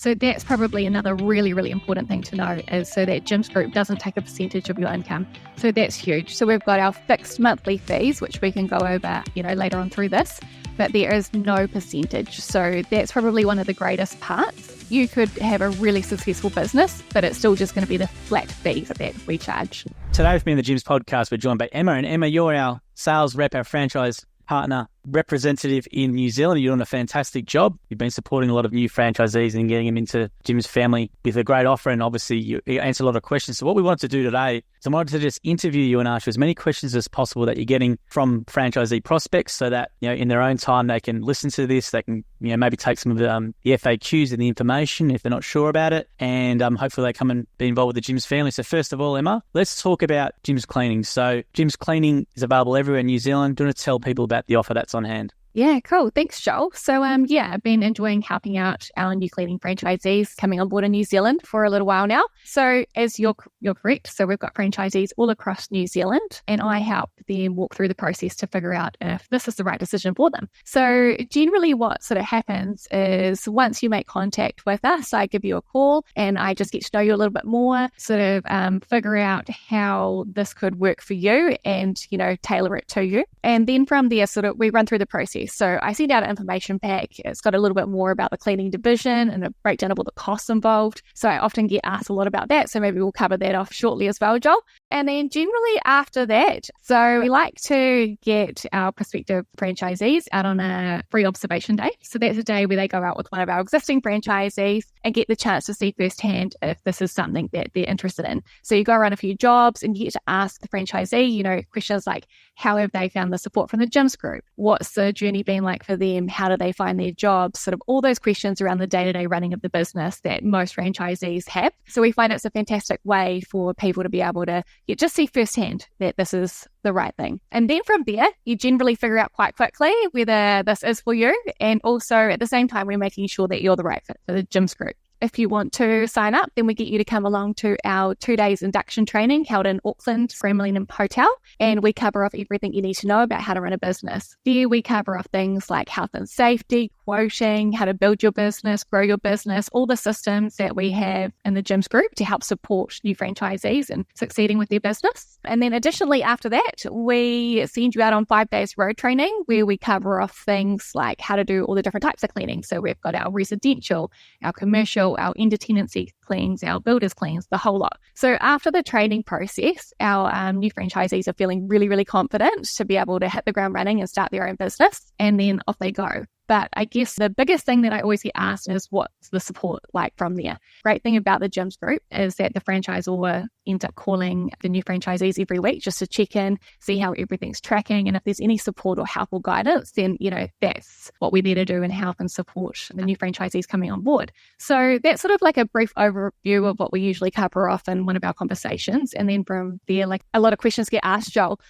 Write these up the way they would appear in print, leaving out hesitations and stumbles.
So that's probably another really, really important thing to know, is so that Gyms Group doesn't take a percentage of your income. So that's huge. So we've got our fixed monthly fees, which we can go over, later on through this, but there is no percentage. So that's probably one of the greatest parts. You could have a really successful business, but it's still just going to be the flat fee that we charge. Today with me in the Gyms podcast, we're joined by Emma. And Emma, you're our sales rep, our franchise partner representative in New Zealand. You're doing a fantastic job. You've been supporting a lot of new franchisees and getting them into Gyms family with a great offer. And obviously you answer a lot of questions. So what we wanted to do today is I wanted to just interview you and ask you as many questions as possible that you're getting from franchisee prospects, so that, in their own time, they can listen to this. They can, maybe take some of the FAQs and the information if they're not sure about it. And hopefully they come and be involved with the Gyms family. So first of all, Emma, let's talk about Gyms cleaning. So Gyms cleaning is available everywhere in New Zealand. Do you want to tell people about the offer that's on hand? Yeah, cool. Thanks, Joel. So, I've been enjoying helping out our new cleaning franchisees coming on board in New Zealand for a little while now. So as you're correct, so we've got franchisees all across New Zealand, and I help them walk through the process to figure out if this is the right decision for them. So generally what sort of happens is once you make contact with us, I give you a call and I just get to know you a little bit more, sort of figure out how this could work for you and, tailor it to you. And then from there, sort of we run through the process. So I send out an information pack. It's got a little bit more about the cleaning division and a breakdown of all the costs involved. So I often get asked a lot about that. So maybe we'll cover that off shortly as well, Joel. And then generally after that, so we like to get our prospective franchisees out on a free observation day. So that's a day where they go out with one of our existing franchisees and get the chance to see firsthand if this is something that they're interested in. So you go around a few jobs and you get to ask the franchisee, questions like, how have they found the support from the Gyms Group? What's the journey been like for them? How do they find their jobs? Sort of all those questions around the day-to-day running of the business that most franchisees have. So we find it's a fantastic way for people to be able to just see firsthand that this is the right thing. And then from there, you generally figure out quite quickly whether this is for you. And also at the same time, we're making sure that you're the right fit for the Gyms Group. If you want to sign up, then we get you to come along to our 2 days induction training held in Auckland, Millennium Hotel, and we cover off everything you need to know about how to run a business. There we cover off things like health and safety, quoting, how to build your business, grow your business, all the systems that we have in the Gyms Group to help support new franchisees in succeeding with their business. And then additionally, after that, we send you out on 5 days road training where we cover off things like how to do all the different types of cleaning. So we've got our residential, our commercial, our end-of-tenancy cleans, our builders cleans, the whole lot. So after the training process, our new franchisees are feeling really, really confident to be able to hit the ground running and start their own business, and then off they go. But I guess the biggest thing that I always get asked is what's the support like from there? Great thing about the Gyms Group is that the franchisor ends up calling the new franchisees every week just to check in, see how everything's tracking. And if there's any support or help or guidance, then, that's what we're there to do and help and support the new franchisees coming on board. So that's sort of like a brief overview of what we usually cover off in one of our conversations. And then from there, like a lot of questions get asked, Joel.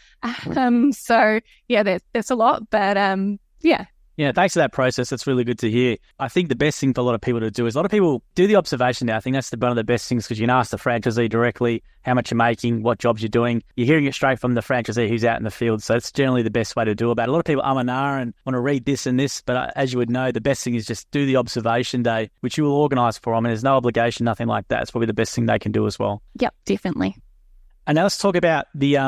So yeah, that's a lot, but yeah. Yeah, thanks for that process. That's really good to hear. I think the best thing for a lot of people to do is a lot of people do the observation now. I think that's one of the best things because you can ask the franchisee directly how much you're making, what jobs you're doing. You're hearing it straight from the franchisee who's out in the field. So it's generally the best way to do about it. A lot of people and and want to read this and this, but as you would know, the best thing is just do the observation day, which you will organise for them. And there's no obligation, nothing like that. It's probably the best thing they can do as well. Yep, definitely. And now let's talk about the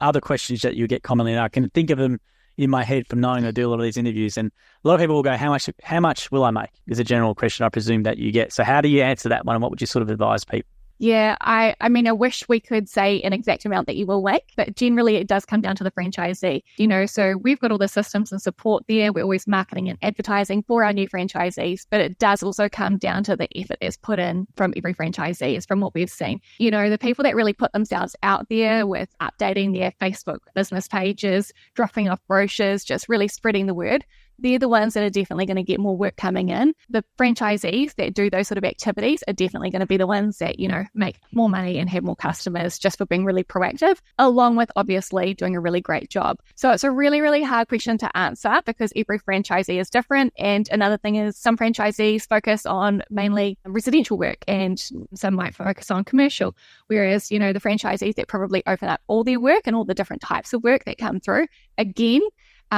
other questions that you get commonly. And I can think of them in my head from knowing I do a lot of these interviews, and a lot of people will go, how much will I make is a general question I presume that you get. So how do you answer that one, and what would you sort of advise people? Yeah, I wish we could say an exact amount that you will make, but generally it does come down to the franchisee. So we've got all the systems and support there. We're always marketing and advertising for our new franchisees, but it does also come down to the effort that's put in from every franchisee, is from what we've seen. The people that really put themselves out there with updating their Facebook business pages, dropping off brochures, just really spreading the word, they're the ones that are definitely going to get more work coming in. The franchisees that do those sort of activities are definitely going to be the ones that, make more money and have more customers just for being really proactive, along with obviously doing a really great job. So it's a really, really hard question to answer because every franchisee is different. And another thing is some franchisees focus on mainly residential work and some might focus on commercial. Whereas, the franchisees that probably open up all their work and all the different types of work that come through, again,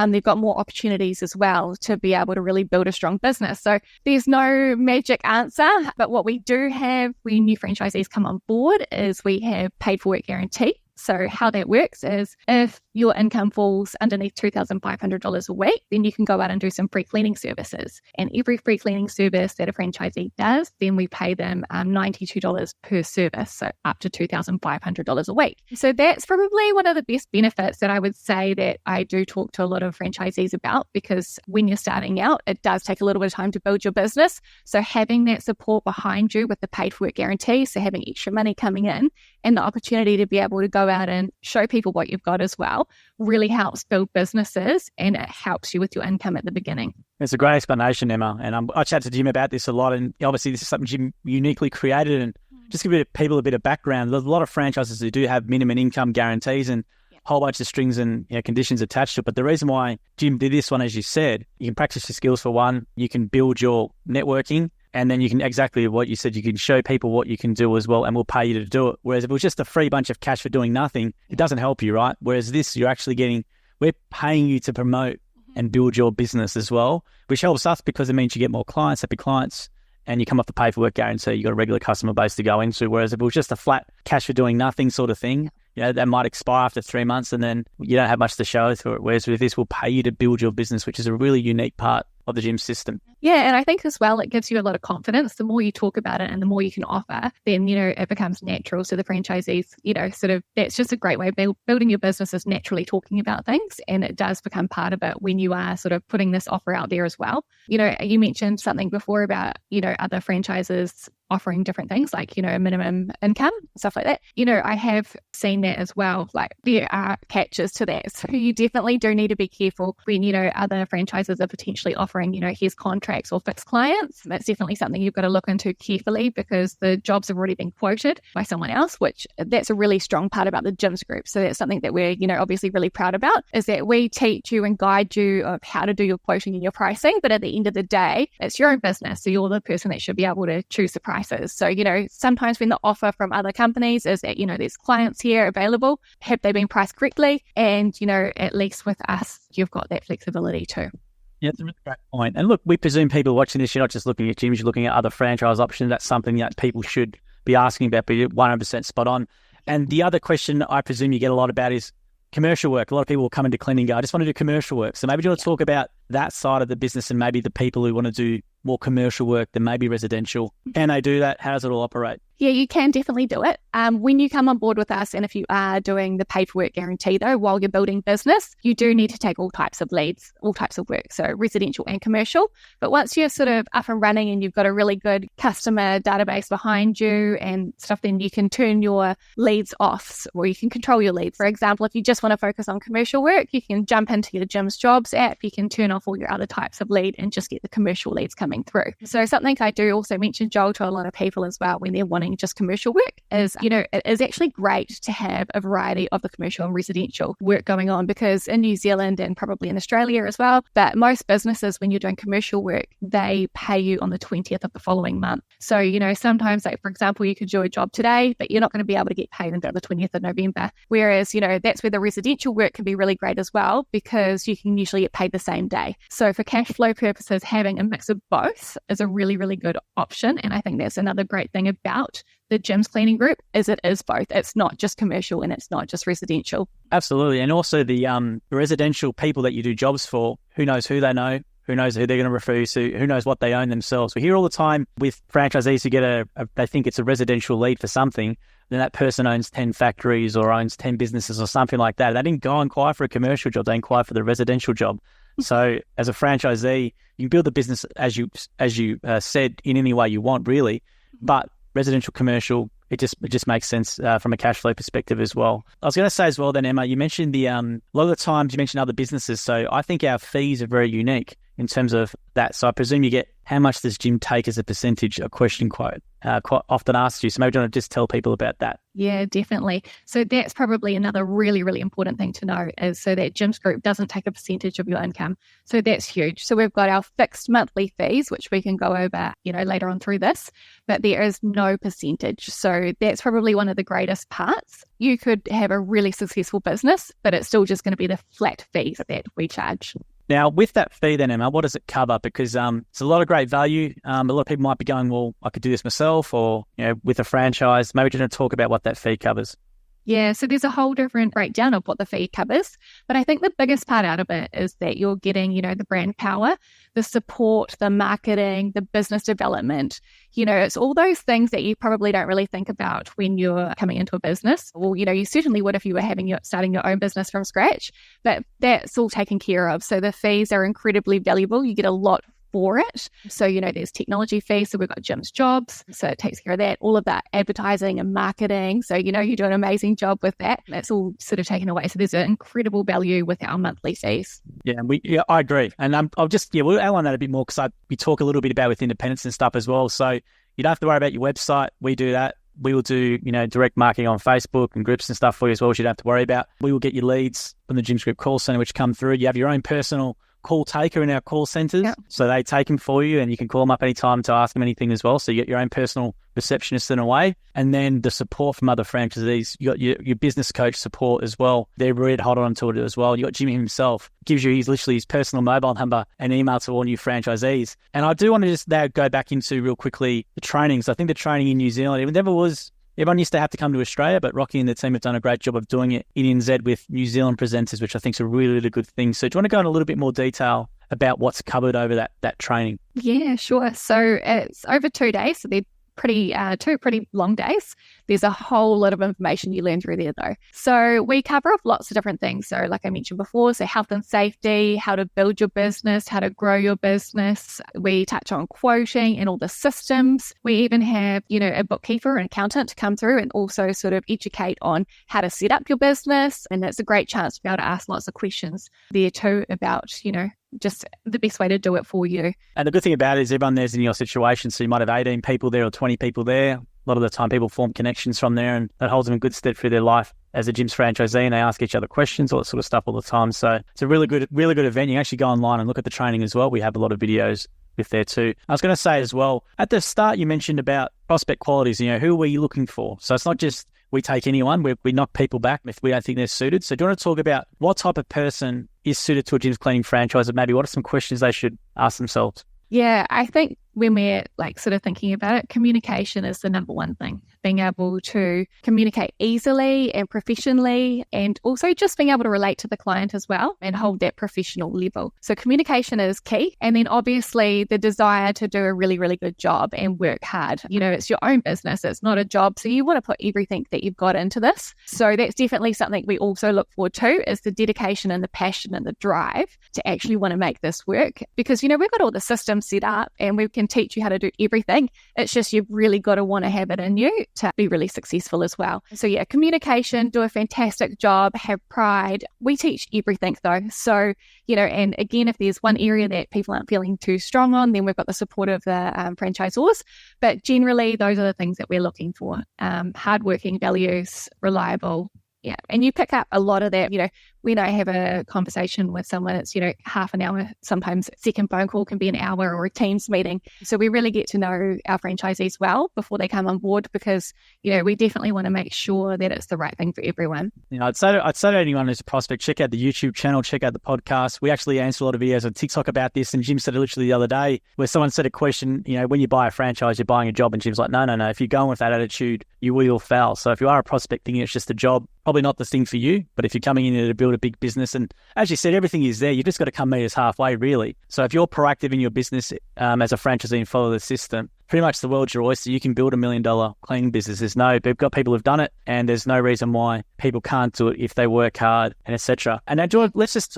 they've got more opportunities as well to be able to really build a strong business. So there's no magic answer, but what we do have when new franchisees come on board is we have paid for work guarantee. So how that works is if your income falls underneath $2,500 a week, then you can go out and do some free cleaning services. And every free cleaning service that a franchisee does, then we pay them $92 per service, so up to $2,500 a week. So that's probably one of the best benefits that I would say that I do talk to a lot of franchisees about, because when you're starting out, it does take a little bit of time to build your business. So having that support behind you with the paid for work guarantee, so having extra money coming in and the opportunity to be able to go out and show people what you've got as well, really helps build businesses, and it helps you with your income at the beginning. It's a great explanation, Emma. And I chat to Jim about this a lot. And obviously, this is something Jim uniquely created. And just give people a bit of background. There's a lot of franchises who do have minimum income guarantees and a whole bunch of strings and conditions attached to it. But the reason why Jim did this one, as you said, you can practice your skills for one, you can build your networking, and then you can, exactly what you said, you can show people what you can do as well, and we'll pay you to do it. Whereas if it was just a free bunch of cash for doing nothing, it doesn't help you, right? Whereas this, you're actually we're paying you to promote and build your business as well, which helps us because it means you get more clients, happy clients, and you come off the pay for work guarantee. You've got a regular customer base to go into. Whereas if it was just a flat cash for doing nothing sort of thing, that might expire after 3 months and then you don't have much to show through it. Whereas with this, we'll pay you to build your business, which is a really unique part of the gym system. Yeah, and I think as well, it gives you a lot of confidence. The more you talk about it and the more you can offer, then, it becomes natural. So the franchisees, sort of, that's just a great way of building your business, is naturally talking about things. And it does become part of it when you are sort of putting this offer out there as well. You mentioned something before about, other franchises offering different things like, a minimum income, stuff like that. I have seen that as well. Like, there are catches to that. So you definitely do need to be careful when, other franchises are potentially offering, here's contracts or fixed clients. That's definitely something you've got to look into carefully, because the jobs have already been quoted by someone else, which that's a really strong part about the gyms group. So that's something that we're, obviously really proud about, is that we teach you and guide you of how to do your quoting and your pricing. But at the end of the day, it's your own business. So you're the person that should be able to choose the prices. So, sometimes when the offer from other companies is that, there's clients here available, have they been priced correctly? And, at least with us, you've got that flexibility too. Yeah, that's a really great point. And look, we presume people watching this, you're not just looking at gyms, you're looking at other franchise options. That's something that people should be asking about, but you're 100% spot on. And the other question I presume you get a lot about is commercial work. A lot of people will come into cleaning and go, I just want to do commercial work. So maybe you want to talk about that side of the business and maybe the people who want to do more commercial work than maybe residential. Can they do that? How does it all operate? Yeah, you can definitely do it. When you come on board with us, and if you are doing the paid for work guarantee though, while you're building business, you do need to take all types of leads, all types of work, so residential and commercial. But once you're sort of up and running and you've got a really good customer database behind you and stuff, then you can turn your leads off, or you can control your leads. For example, if you just want to focus on commercial work, you can jump into your Gym's Jobs app, you can turn off all your other types of lead and just get the commercial leads coming through. So something I do also mention, Joel, to a lot of people as well when they're wanting just commercial work is, it is actually great to have a variety of the commercial and residential work going on, because in New Zealand and probably in Australia as well, but most businesses, when you're doing commercial work, they pay you on the 20th of the following month. So, sometimes, like, for example, you could do a job today, but you're not going to be able to get paid until the 20th of November. Whereas, that's where the residential work can be really great as well, because you can usually get paid the same day. So for cash flow purposes, having a mix of both is a really, really good option. And I think that's another great thing about the Gym's Cleaning Group, is it is both. It's not just commercial and it's not just residential. Absolutely. And also the residential people that you do jobs for, who knows who they know, who knows who they're going to refer you to, who knows what they own themselves. We hear all the time with franchisees who get they think it's a residential lead for something, then that person owns 10 factories or owns 10 businesses or something like that. They didn't go inquire for a commercial job, they inquire for the residential job. So as a franchisee, you can build the business as you said in any way you want, really. But residential, commercial, it just makes sense from a cash flow perspective as well. I was going to say as well then, Emma, you mentioned a lot of the times you mentioned other businesses. So I think our fees are very unique. in terms of that. So I presume you get, how much does gym take as a percentage, a question quite often asked you. So maybe do you want to just tell people about that? Yeah, definitely. So that's probably another really, really important thing to know is so that Gyms Group doesn't take a percentage of your income. So that's huge. So we've got our fixed monthly fees, which we can go over, later on through this, but there is no percentage. So that's probably one of the greatest parts. You could have a really successful business, but it's still just going to be the flat fees that we charge. Now, with that fee then, Emma, what does it cover? Because it's a lot of great value. A lot of people might be going, well, I could do this myself or, with a franchise. Maybe just talk about what that fee covers. Yeah, so there's a whole different breakdown of what the fee covers. But I think the biggest part out of it is that you're getting, the brand power, the support, the marketing, the business development. It's all those things that you probably don't really think about when you're coming into a business. Well, you certainly would if you were starting your own business from scratch, but that's all taken care of. So the fees are incredibly valuable. You get a lot for it. So, there's technology fees. So we've got Jim's Jobs. So it takes care of that, all of that advertising and marketing. So, you do an amazing job with that. That's all sort of taken away. So there's an incredible value with our monthly fees. Yeah, I agree. And we'll outline that a bit more because we talk a little bit about with independence and stuff as well. So you don't have to worry about your website. We do that. We will do, direct marketing on Facebook and groups and stuff for you as well, which you don't have to worry about. We will get your leads from the Gyms Group call center, which come through. You have your own personal call taker in our call centers. Yep. So they take them for you and you can call them up anytime to ask them anything as well. So you get your own personal receptionist in a way. And then the support from other franchisees. You got your business coach support as well. They're really hot onto it as well. You got Jimmy himself, gives you literally his personal mobile number and email to all new franchisees. And I do want to just now go back into real quickly the trainings. I think the training in New Zealand, it never was. Everyone used to have to come to Australia, but Rocky and the team have done a great job of doing it in NZ with New Zealand presenters, which I think is a really, really good thing. So do you want to go in a little bit more detail about what's covered over that training? Yeah, sure. So it's over 2 days. So they're two pretty long days. There's a whole lot of information you learn through there though. So we cover off lots of different things. So like I mentioned before, so health and safety, how to build your business, how to grow your business. We touch on quoting and all the systems. We even have, a bookkeeper and accountant to come through and also sort of educate on how to set up your business. And it's a great chance to be able to ask lots of questions there too about, just the best way to do it for you. And the good thing about it is everyone there's in your situation. So you might have 18 people there or 20 people there. A lot of the time people form connections from there and that holds them in good stead through their life as a Gyms franchisee, and they ask each other questions, all that sort of stuff all the time. So it's a really good event. You can actually go online and look at the training as well. We have a lot of videos with there too. I was going to say as well, at the start you mentioned about prospect qualities, who were you looking for? So it's not just we take anyone, we knock people back if we don't think they're suited. So do you want to talk about what type of person is suited to a gyms cleaning franchise, and maybe what are some questions they should ask themselves? Yeah, I think when we're sort of thinking about it, communication is the number one thing. Being able to communicate easily and professionally, and also just being able to relate to the client as well and hold that professional level. So communication is key. And then obviously the desire to do a really, really good job and work hard. It's your own business. It's not a job. So you want to put everything that you've got into this. So that's definitely something we also look forward to, is the dedication and the passion and the drive to actually want to make this work. Because, we've got all the systems set up and we can teach you how to do everything. It's just you've really got to want to have it in you to be really successful as well. So yeah, communication, do a fantastic job, have pride. We teach everything though. So, and again, if there's one area that people aren't feeling too strong on, then we've got the support of the franchisors. But generally, those are the things that we're looking for. Hardworking, values, reliable. Yeah. And you pick up a lot of that, when I have a conversation with someone, it's, half an hour, sometimes second phone call can be an hour or a Teams meeting. So we really get to know our franchisees well before they come on board because, we definitely want to make sure that it's the right thing for everyone. I'd say to anyone who's a prospect, check out the YouTube channel, check out the podcast. We actually answer a lot of videos on TikTok about this. And Jim said it literally the other day where someone said a question, when you buy a franchise, you're buying a job. And Jim's like, no. If you're going with that attitude, you will fail. So if you are a prospect thinking it's just a job, probably not the thing for you. But if you're coming in to build a big business, and as you said, everything is there. You've just got to come meet us halfway, really. So if you're proactive in your business as a franchisee and follow the system, pretty much the world's your oyster. You can build $1 million cleaning business. We've got people who've done it, and there's no reason why people can't do it if they work hard and etc. And now, George,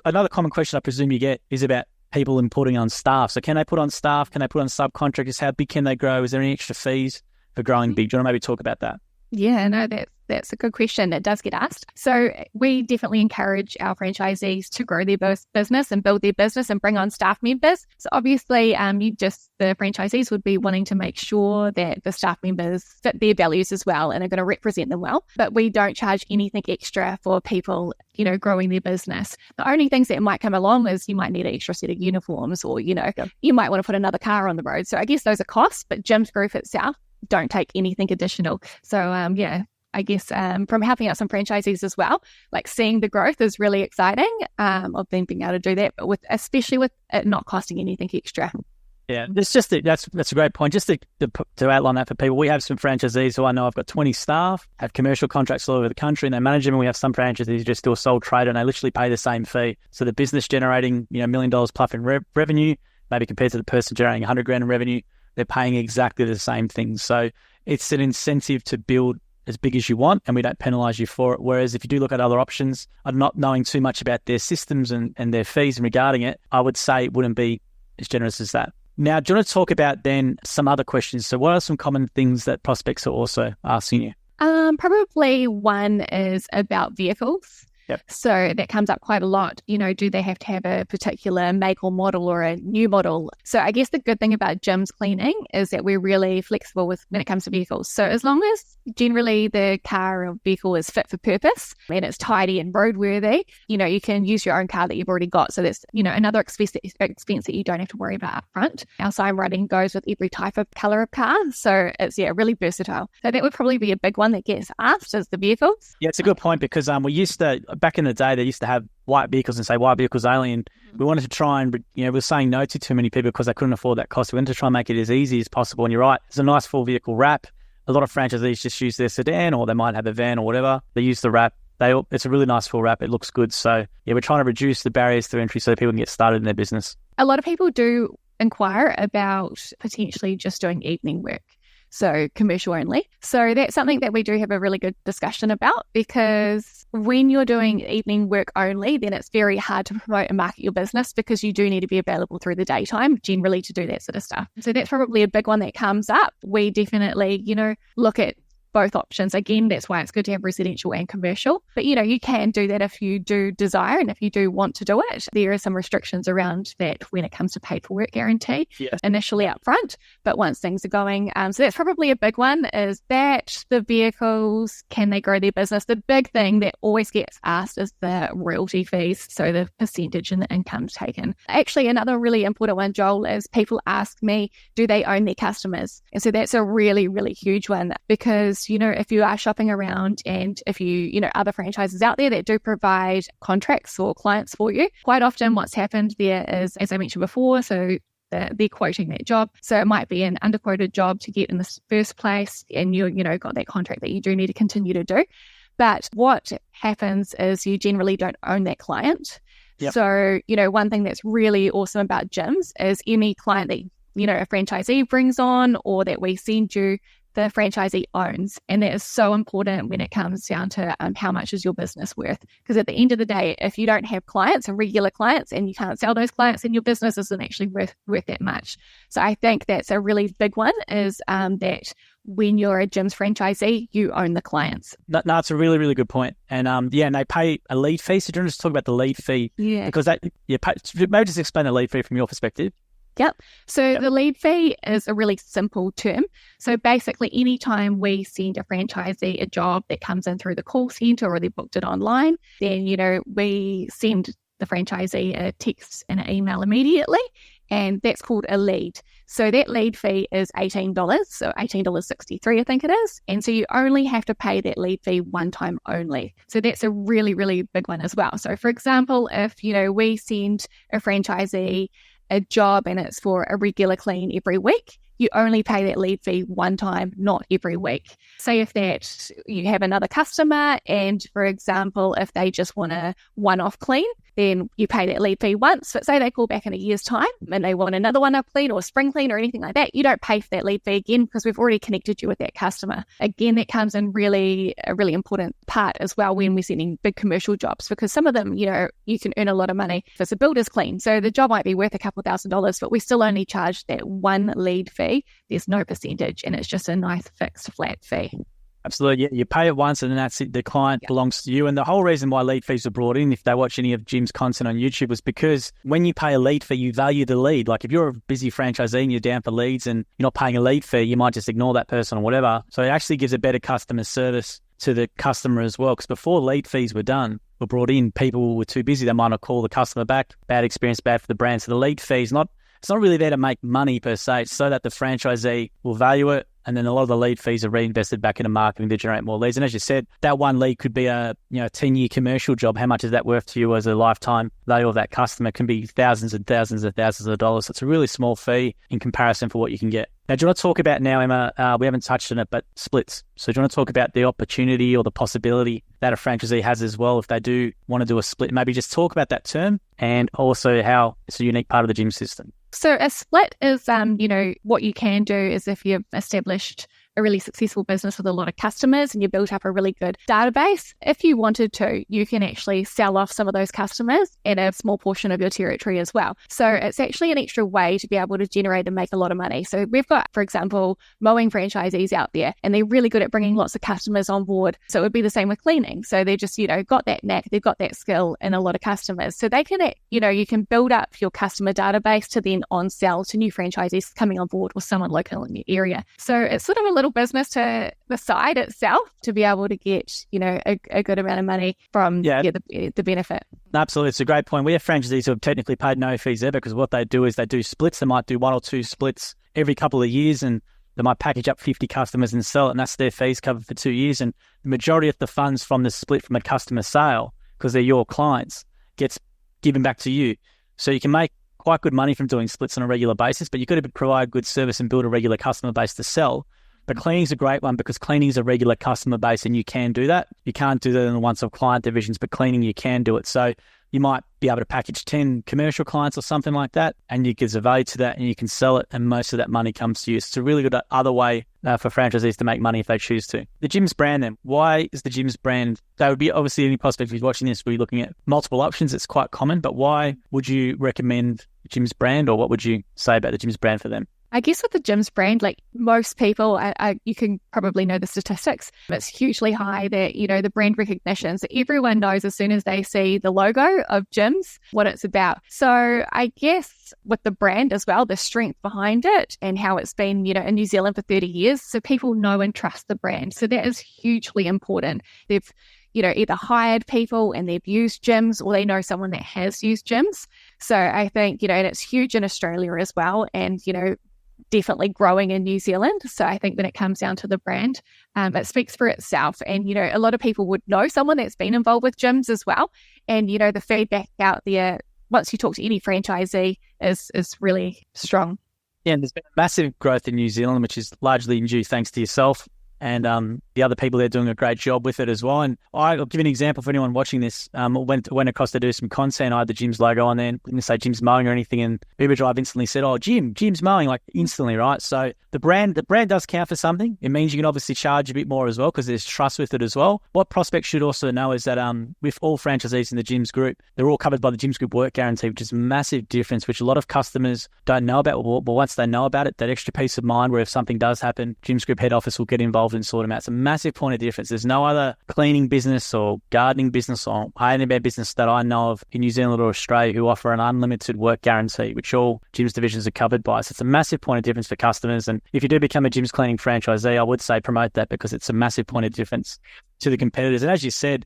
another common question I presume you get is about people and putting on staff. So can they put on staff? Can they put on subcontractors? How big can they grow? Is there any extra fees for growing big? Do you want to maybe talk about that? Yeah, no, that's a good question. It does get asked. So we definitely encourage our franchisees to grow their business and build their business and bring on staff members. So obviously, the franchisees would be wanting to make sure that the staff members fit their values as well and are going to represent them well. But we don't charge anything extra for people, growing their business. The only things that might come along is you might need an extra set of uniforms, or, you might want to put another car on the road. So I guess those are costs, but Jim's Group itself don't take anything additional. So I guess from helping out some franchisees as well, like seeing the growth is really exciting of them being able to do that, but especially with it not costing anything extra. Yeah, that's a great point. Just to outline that for people, we have some franchisees who I know have got 20 staff, have commercial contracts all over the country, and they manage them. And we have some franchisees who just do a sole trader, and they literally pay the same fee. So the business generating $1 million plus in revenue, maybe compared to the person generating $100,000 in revenue, they're paying exactly the same thing. So it's an incentive to build as big as you want, and we don't penalise you for it. Whereas if you do look at other options, I'm not knowing too much about their systems and their fees regarding it, I would say it wouldn't be as generous as that. Now, do you want to talk about then some other questions? So what are some common things that prospects are also asking you? Probably one is about vehicles. Yep. So that comes up quite a lot. Do they have to have a particular make or model or a new model? So I guess the good thing about Jim's Cleaning is that we're really flexible when it comes to vehicles. So as long as generally the car or vehicle is fit for purpose and it's tidy and roadworthy, you can use your own car that you've already got. So that's, another expense that you don't have to worry about up front. Our sign writing goes with every type of colour of car. So it's, really versatile. So that would probably be a big one that gets asked, is the vehicles. Yeah, it's a good point, because we used to, back in the day, they used to have white vehicles and say white vehicles only, and we wanted to try and, we were saying no to too many people because they couldn't afford that cost. We wanted to try and make it as easy as possible. And you're right, it's a nice full vehicle wrap. A lot of franchisees just use their sedan, or they might have a van or whatever. They use the wrap. It's a really nice full wrap. It looks good. So yeah, we're trying to reduce the barriers to entry so that people can get started in their business. A lot of people do inquire about potentially just doing evening work. So commercial only. So that's something that we do have a really good discussion about, because when you're doing evening work only, then it's very hard to promote and market your business, because you do need to be available through the daytime generally to do that sort of stuff. So that's probably a big one that comes up. We definitely, look at both options. Again, that's why it's good to have residential and commercial. But, you can do that if you do desire and if you do want to do it. There are some restrictions around that when it comes to paid for work guarantee initially up front. But once things are going, so that's probably a big one, is that the vehicles, can they grow their business? The big thing that always gets asked is the royalty fees, so the percentage and the income taken. Actually, another really important one, Joel, is people ask me, do they own their customers? And so that's a really, really huge one, because if you are shopping around and if other franchises out there that do provide contracts or clients for you, quite often what's happened there is, as I mentioned before, so they're quoting that job. So it might be an underquoted job to get in the first place, and you got that contract that you do need to continue to do. But what happens is you generally don't own that client. Yep. So, one thing that's really awesome about gyms is any client that, a franchisee brings on or that we send you, the franchisee owns. And that is so important when it comes down to how much is your business worth. Because at the end of the day, if you don't have clients and regular clients and you can't sell those clients, then your business isn't actually worth that much. So I think that's a really big one, is that when you're a gym's franchisee, you own the clients. No, it's a really, really good point. And and they pay a lead fee. So do you want to just talk about the lead fee? Yeah. Because maybe just explain the lead fee from your perspective. Yep. So the lead fee is a really simple term. So basically, anytime we send a franchisee a job that comes in through the call center or they booked it online, then, we send the franchisee a text and an email immediately, and that's called a lead. So that lead fee is $18, so $18.63, I think it is. And so you only have to pay that lead fee one time only. So that's a really, really big one as well. So for example, if, we send a franchisee a job and it's for a regular clean every week, you only pay that lead fee one time, not every week. Say if that you have another customer and, for example, if they just want a one-off clean, then you pay that lead fee once. But say they call back in a year's time and they want another one-off clean or a spring clean or anything like that, you don't pay for that lead fee again because we've already connected you with that customer. Again, that comes in a really important part as well when we're sending big commercial jobs, because some of them, you can earn a lot of money if it's a builder's clean. So the job might be worth a couple $1,000s, but we still only charge that one lead fee. There's no percentage and it's just a nice fixed flat fee. Absolutely. Yeah, you pay it once and then that's it. The client belongs to you. And the whole reason why lead fees were brought in, if they watch any of Jim's content on YouTube, was because when you pay a lead fee, you value the lead. Like if you're a busy franchisee and you're down for leads and you're not paying a lead fee, you might just ignore that person or whatever. So it actually gives a better customer service to the customer as well. Because before lead fees were brought in, people were too busy. They might not call the customer back. Bad experience, bad for the brand. So the lead fee is it's not really there to make money per se. It's so that the franchisee will value it. And then a lot of the lead fees are reinvested back into marketing to generate more leads. And as you said, that one lead could be a 10-year commercial job. How much is that worth to you as a lifetime value of that customer? It can be thousands and thousands and thousands of dollars. So it's a really small fee in comparison for what you can get. Now, do you want to talk about now, Emma, we haven't touched on it, but splits. So do you want to talk about the opportunity or the possibility that a franchisee has as well if they do want to do a split? Maybe just talk about that term and also how it's a unique part of the gym system. So a split is, what you can do is if you've established a really successful business with a lot of customers and you built up a really good database, if you wanted to, you can actually sell off some of those customers in a small portion of your territory as well. So it's actually an extra way to be able to generate and make a lot of money. So we've got, for example, mowing franchisees out there and they're really good at bringing lots of customers on board. So it would be the same with cleaning. So they just, got that knack, they've got that skill and a lot of customers. So they can, you can build up your customer database to then on sell to new franchisees coming on board with someone local in your area. So it's sort of a little business to the side itself to be able to get, a good amount of money from the benefit. Absolutely. It's a great point. We have franchisees who have technically paid no fees there because what they do is they do splits. They might do 1 or 2 splits every couple of years and they might package up 50 customers and sell it, and that's their fees covered for 2 years. And the majority of the funds from the split from a customer sale, because they're your clients, gets given back to you. So you can make quite good money from doing splits on a regular basis, but you've got to provide good service and build a regular customer base to sell. But cleaning is a great one because cleaning is a regular customer base and you can do that. You can't do that in the once-off client divisions, but cleaning you can do it. So you might be able to package 10 commercial clients or something like that, and you give a value to that and you can sell it, and most of that money comes to you. So it's a really good other way for franchisees to make money if they choose to. The Gym's brand then. Why is the Gym's brand? That would be obviously any prospect who's watching this will be looking at multiple options. It's quite common, but why would you recommend the Gym's brand, or what would you say about the Gym's brand for them? I guess with the Gym's brand, like most people, you can probably know the statistics. It's hugely high that, the brand recognition. So everyone knows as soon as they see the logo of Gym's what it's about. So I guess with the brand as well, the strength behind it and how it's been, in New Zealand for 30 years. So people know and trust the brand. So that is hugely important. They've either hired people and they've used Gym's, or they know someone that has used Gym's. So I think, and it's huge in Australia as well. And, definitely growing in New Zealand. So I think when it comes down to the brand, it speaks for itself. And, a lot of people would know someone that's been involved with Gym's as well. And, the feedback out there, once you talk to any franchisee, is really strong. Yeah, and there's been massive growth in New Zealand, which is largely due thanks to yourself and the other people there doing a great job with it as well. And I'll give you an example for anyone watching this. Went across to do some content. I had the Gym's logo on there. Didn't say Gym's Mowing or anything. And Uber Drive instantly said, "Oh, Gym's Mowing," like instantly, right? So the brand does count for something. It means you can obviously charge a bit more as well because there's trust with it as well. What prospects should also know is that with all franchisees in the Gym's group, they're all covered by the Gym's group work guarantee, which is a massive difference, which a lot of customers don't know about. But once they know about it, that extra peace of mind where if something does happen, Gym's group head office will get involved and sort them out. It's a massive point of difference. There's no other cleaning business or gardening business or handyman business that I know of in New Zealand or Australia who offer an unlimited work guarantee, which all Gym's divisions are covered by. So it's a massive point of difference for customers. And if you do become a Gym's cleaning franchisee, I would say promote that because it's a massive point of difference to the competitors. And as you said,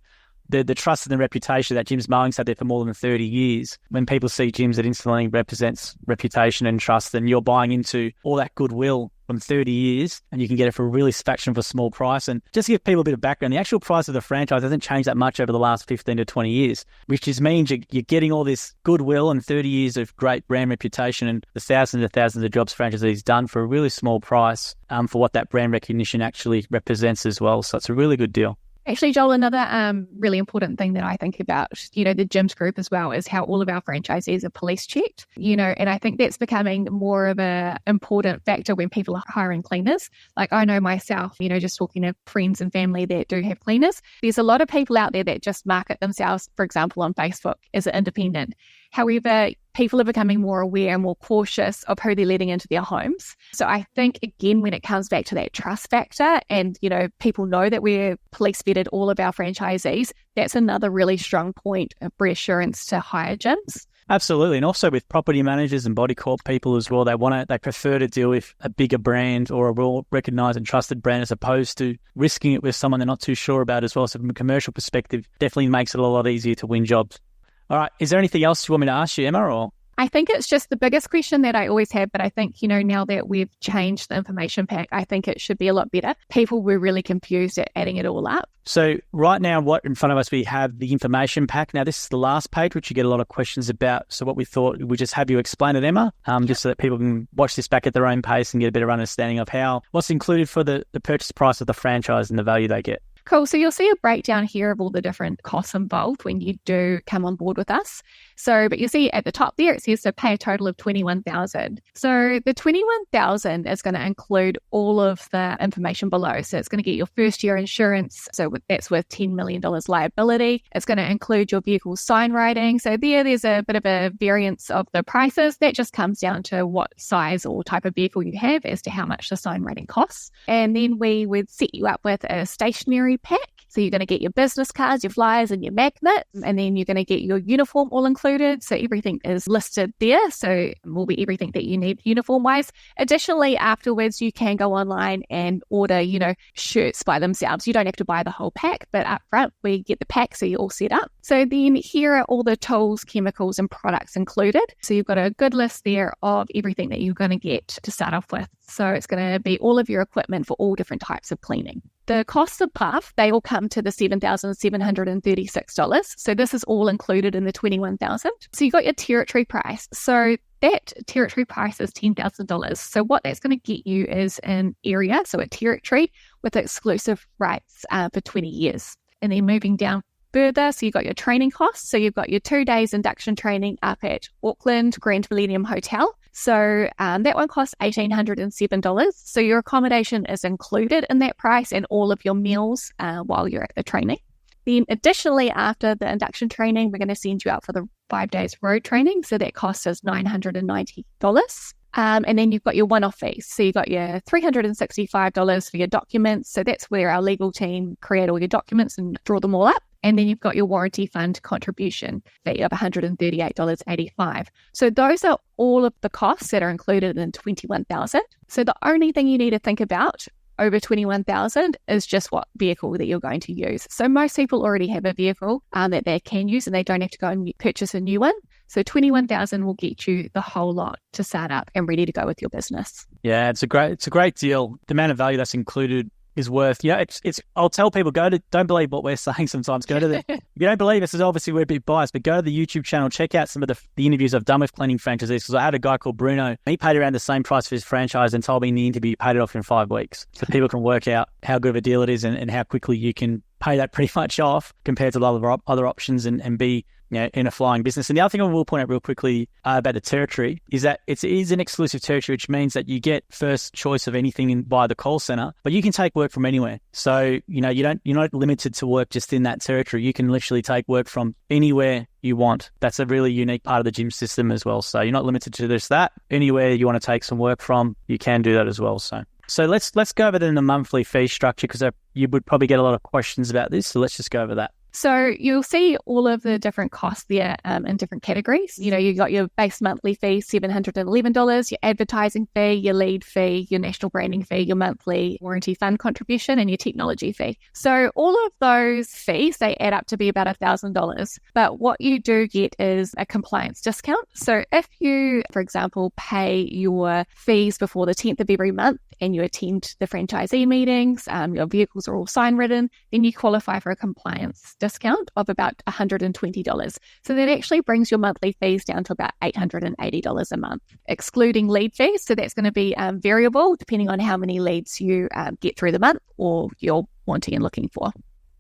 the trust and the reputation that Gym's Mowing's had there for more than 30 years. When people see Gym's, it instantly represents reputation and trust, and you're buying into all that goodwill from 30 years, and you can get it for a really fraction of a small price. And just to give people a bit of background, the actual price of the franchise hasn't changed that much over the last 15 to 20 years, which just means you're getting all this goodwill and 30 years of great brand reputation and the thousands of jobs franchisees done for a really small price for what that brand recognition actually represents as well. So it's a really good deal. Actually, Joel, another really important thing that I think about, the Gym's group as well, is how all of our franchisees are police checked, and I think that's becoming more of a important factor when people are hiring cleaners. Like I know myself, just talking to friends and family that do have cleaners, there's a lot of people out there that just market themselves, for example, on Facebook as an independent. However, people are becoming more aware and more cautious of who they're letting into their homes. So I think, again, when it comes back to that trust factor and, people know that we're police vetted all of our franchisees, that's another really strong point of reassurance to hire gyms. Absolutely. And also with property managers and body corp people as well, they prefer to deal with a bigger brand or a well-recognized and trusted brand as opposed to risking it with someone they're not too sure about as well. So from a commercial perspective, definitely makes it a lot easier to win jobs. All right. Is there anything else you want me to ask you, Emma? Or I think it's just the biggest question that I always have, but I think, now that we've changed the information pack, I think it should be a lot better. People were really confused at adding it all up. So right now, what in front of us, we have the information pack. Now, this is the last page, which you get a lot of questions about. So what we thought, we just have you explain it, Emma, just so that people can watch this back at their own pace and get a better understanding of what's included for the purchase price of the franchise and the value they get. Cool. So you'll see a breakdown here of all the different costs involved when you do come on board with us. But you see at the top there, it says to pay a total of $21,000. So the $21,000 is going to include all of the information below. So it's going to get your first year insurance. So that's worth $10 million liability. It's going to include your vehicle sign writing. So there's a bit of a variance of the prices. That just comes down to what size or type of vehicle you have as to how much the sign writing costs. And then we would set you up with a stationery pack. So you're going to get your business cards, your flyers and your magnets, and then you're going to get your uniform all included. So everything is listed there. So it will be everything that you need uniform wise. Additionally, afterwards, you can go online and order, shirts by themselves. You don't have to buy the whole pack, but up front, we get the pack so you're all set up. So then here are all the tools, chemicals and products included. So you've got a good list there of everything that you're going to get to start off with. So it's going to be all of your equipment for all different types of cleaning. The costs above, they all come to the $7,736. So this is all included in the $21,000. So you got your territory price. So that territory price is $10,000. So what that's going to get you is an area, so a territory with exclusive rights for 20 years. And then moving down further, so you've got your training costs. So you've got your 2 days induction training up at Auckland Grand Millennium Hotel. So that one costs $1,807. So your accommodation is included in that price and all of your meals while you're at the training. Then additionally, after the induction training, we're going to send you out for the 5 days road training. So that costs us $990. And then you've got your one-off fees. So you've got your $365 for your documents. So that's where our legal team create all your documents and draw them all up. And then you've got your warranty fund contribution fee of $138.85. So those are all of the costs that are included in $21,000. So the only thing you need to think about over $21,000 is just what vehicle that you're going to use. So most people already have a vehicle that they can use and they don't have to go and purchase a new one. So $21,000 will get you the whole lot to start up and ready to go with your business. Yeah, it's a great deal. The amount of value that's included is worth, I'll tell people, don't believe what we're saying sometimes. If you don't believe us, obviously we're a bit biased, but go to the YouTube channel, check out some of the interviews I've done with cleaning franchisees, because I had a guy called Bruno. He paid around the same price for his franchise and told me in the interview he paid it off in 5 weeks. So people can work out how good of a deal it is and how quickly you can pay that pretty much off compared to a lot of other options and be in a flying business. And the other thing I will point out real quickly about the territory is that it is an exclusive territory, which means that you get first choice of anything via the call center, but you can take work from anywhere. So, you're not limited to work just in that territory. You can literally take work from anywhere you want. That's a really unique part of the gym system as well. So you're not limited to just that. Anywhere you want to take some work from, you can do that as well. So let's go over then the monthly fee structure, because you would probably get a lot of questions about this. So let's just go over that. So you'll see all of the different costs there in different categories. You got your base monthly fee, $711, your advertising fee, your lead fee, your national branding fee, your monthly warranty fund contribution, and your technology fee. So all of those fees, they add up to be about $1,000. But what you do get is a compliance discount. So if you, for example, pay your fees before the 10th of every month and you attend the franchisee meetings, your vehicles are all sign written, then you qualify for a compliance discount of about $120. So that actually brings your monthly fees down to about $880 a month, excluding lead fees. So that's going to be variable depending on how many leads you get through the month or you're wanting and looking for.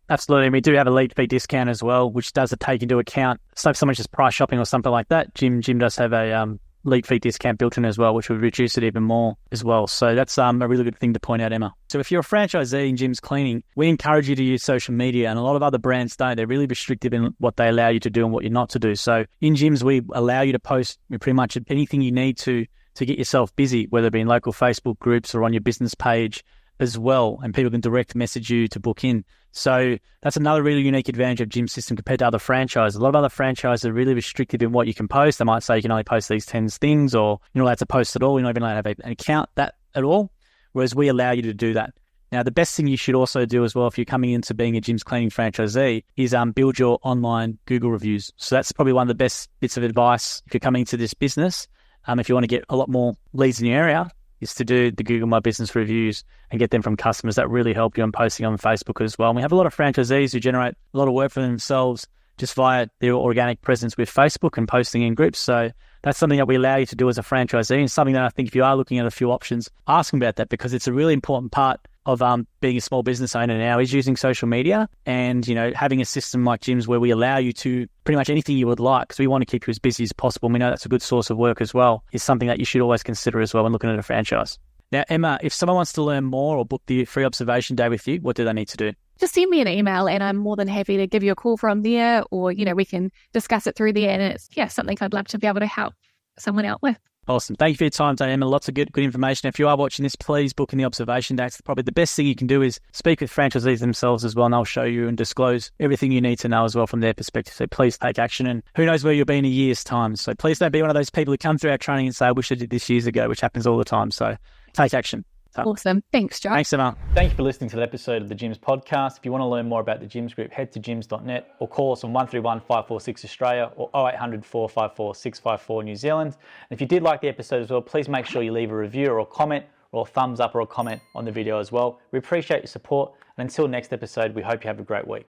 Absolutely. And we do have a lead fee discount as well, which does take into account, so if someone's just price shopping or something like that, Jim does have a league fee discount built in as well, which would reduce it even more as well. So that's a really good thing to point out, Emma. So if you're a franchisee in Jim's Cleaning, we encourage you to use social media, and a lot of other brands don't. They're really restrictive in what they allow you to do and what you're not to do. So in Jim's, we allow you to post pretty much anything you need to get yourself busy, whether it be in local Facebook groups or on your business page as well, and people can direct message you to book in. So that's another really unique advantage of Jim's system compared to other franchises. A lot of other franchises are really restrictive in what you can post. They might say you can only post these 10 things, or you're not allowed to post at all. You're not even allowed to have an account that at all, whereas we allow you to do that. Now, the best thing you should also do as well if you're coming into being a Jim's Cleaning franchisee is build your online Google reviews. So that's probably one of the best bits of advice if you're coming into this business. If you want to get a lot more leads in your area, is to do the Google My Business reviews and get them from customers. That really help you on posting on Facebook as well. And we have a lot of franchisees who generate a lot of work for themselves just via their organic presence with Facebook and posting in groups. So that's something that we allow you to do as a franchisee, and something that I think if you are looking at a few options, ask them about that, because it's a really important part of being a small business owner now is using social media, and having a system like Jim's where we allow you to pretty much anything you would like, because we want to keep you as busy as possible. And we know that's a good source of work as well, is something that you should always consider as well when looking at a franchise. Now, Emma, if someone wants to learn more or book the free observation day with you, what do they need to do? Just send me an email and I'm more than happy to give you a call from there, or, we can discuss it through there. And it's, something I'd love to be able to help someone out with. Awesome. Thank you for your time today, Emma. Lots of good information. If you are watching this, please book in the observation day. It's probably the best thing you can do is speak with franchisees themselves as well, and they'll show you and disclose everything you need to know as well from their perspective. So please take action, and who knows where you'll be in a year's time. So please don't be one of those people who come through our training and say, I wish I did this years ago, which happens all the time. So take action. Awesome. Thanks, Josh. Thanks, Emma. Thank you for listening to the episode of the Jim's podcast. If you want to learn more about the Jim's Group, head to jims.net or call us on 131 546 Australia or 0800 454 654 New Zealand. And if you did like the episode as well, please make sure you leave a review or a comment or a thumbs up or a comment on the video as well. We appreciate your support. And until next episode, we hope you have a great week.